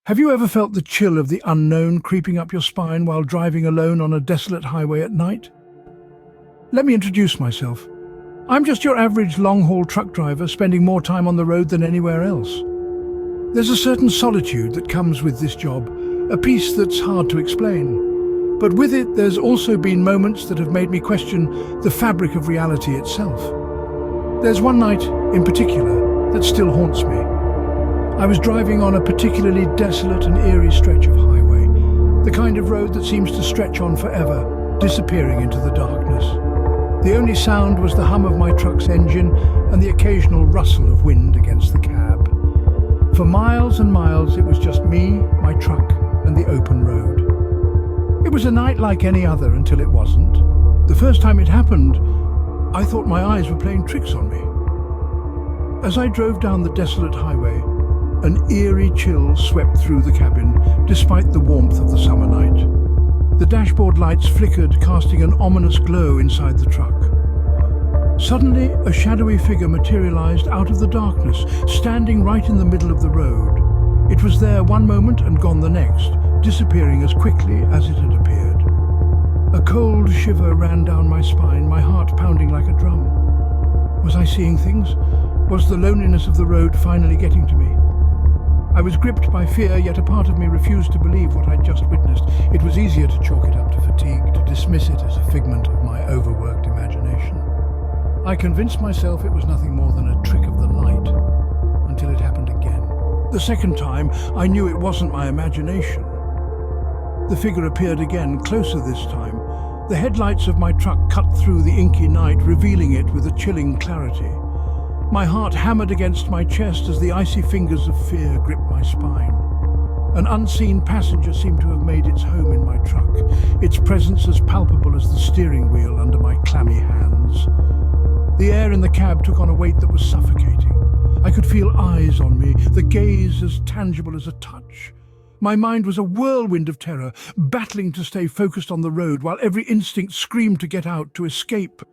Have you ever felt the chill of the unknown creeping up your spine while driving alone on a desolate highway at night? Let me introduce myself. I'm just your average long-haul truck driver spending more time on the road than anywhere else. There's a certain solitude that comes with this job, a peace that's hard to explain. But with it, there's also been moments that have made me question the fabric of reality itself. There's one night in particular that still haunts me. I was driving on a particularly desolate and eerie stretch of highway, the kind of road that seems to stretch on forever, disappearing into the darkness. The only sound was the hum of my truck's engine and the occasional rustle of wind against the cab. For miles and miles, it was just me, my truck, and the open road. It was a night like any other until it wasn't. The first time it happened, I thought my eyes were playing tricks on me. As I drove down the desolate highway, an eerie chill swept through the cabin, despite the warmth of the summer night. The dashboard lights flickered, casting an ominous glow inside the truck. Suddenly, a shadowy figure materialized out of the darkness, standing right in the middle of the road. It was there one moment and gone the next, disappearing as quickly as it had appeared. A cold shiver ran down my spine, my heart pounding like a drum. Was I seeing things? Was the loneliness of the road finally getting to me? I was gripped by fear, yet a part of me refused to believe what I'd just witnessed. It was easier to chalk it up to fatigue, to dismiss it as a figment of my overworked imagination. I convinced myself it was nothing more than a trick of the light, until it happened again. The second time, I knew it wasn't my imagination. The figure appeared again, closer this time. The headlights of my truck cut through the inky night, revealing it with a chilling clarity. My heart hammered against my chest as the icy fingers of fear gripped my spine. An unseen passenger seemed to have made its home in my truck, its presence as palpable as the steering wheel under my clammy hands. The air in the cab took on a weight that was suffocating. I could feel eyes on me, the gaze as tangible as a touch. My mind was a whirlwind of terror, battling to stay focused on the road while every instinct screamed to get out, to escape.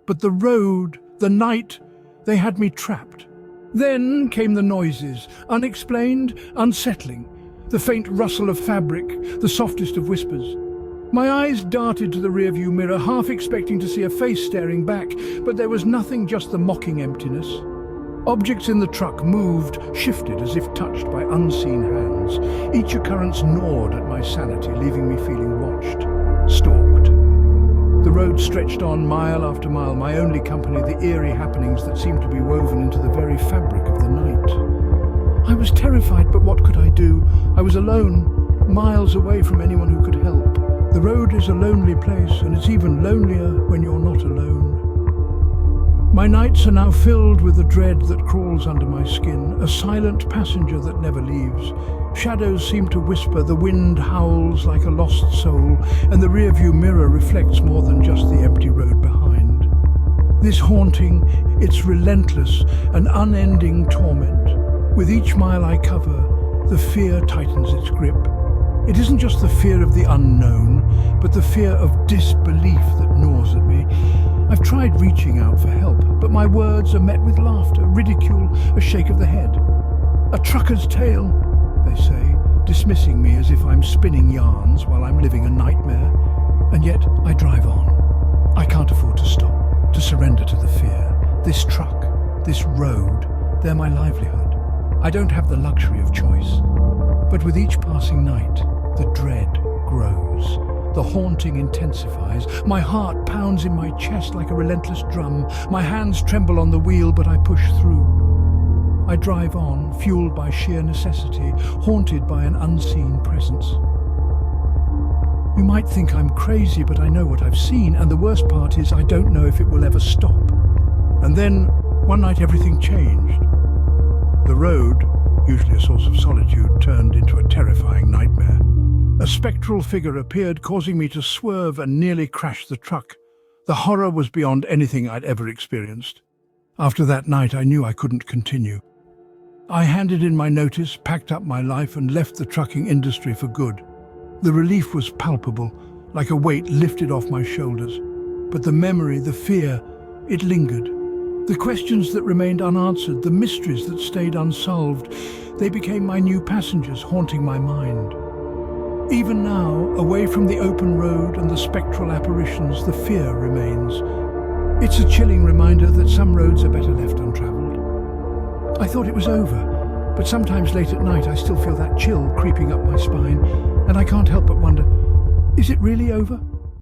But the road, the night, they had me trapped. Then came the noises, unexplained, unsettling. The faint rustle of fabric, the softest of whispers. My eyes darted to the rearview mirror, half expecting to see a face staring back, but there was nothing, just the mocking emptiness. Objects in the truck moved, shifted as if touched by unseen hands. Each occurrence gnawed at my sanity, leaving me feeling watched, stalked. The road stretched on mile after mile, my only company, the eerie happenings that seemed to be woven into the very fabric of the night. I was terrified, but what could I do? I was alone, miles away from anyone who could help. The road is a lonely place, and it's even lonelier when you're not alone. My nights are now filled with the dread that crawls under my skin, a silent passenger that never leaves. Shadows seem to whisper, the wind howls like a lost soul, and the rearview mirror reflects more than just the empty road behind. This haunting, it's relentless, an unending torment. With each mile I cover, the fear tightens its grip. It isn't just the fear of the unknown, but the fear of disbelief that gnaws at me. I've tried reaching out for help, but my words are met with laughter, ridicule, a shake of the head. A trucker's tale, they say, dismissing me as if I'm spinning yarns while I'm living a nightmare. And yet I drive on. I can't afford to stop, to surrender to the fear. This truck, this road, they're my livelihood. I don't have the luxury of choice. But with each passing night, the dread grows. The haunting intensifies. My heart pounds in my chest like a relentless drum. My hands tremble on the wheel, but I push through. I drive on, fueled by sheer necessity, haunted by an unseen presence. You might think I'm crazy, but I know what I've seen, and the worst part is I don't know if it will ever stop. And then, one night everything changed. The road, usually a source of solitude, turned into a terrifying nightmare. A spectral figure appeared, causing me to swerve and nearly crash the truck. The horror was beyond anything I'd ever experienced. After that night, I knew I couldn't continue. I handed in my notice, packed up my life, and left the trucking industry for good. The relief was palpable, like a weight lifted off my shoulders. But the memory, the fear, it lingered. The questions that remained unanswered, the mysteries that stayed unsolved, They became my new passengers, haunting my mind. Even now, away from the open road and the spectral apparitions, the fear remains. It's a chilling reminder that some roads are better left untraveled. I thought it was over, but sometimes late at night I still feel that chill creeping up my spine, and I can't help but wonder, is it really over?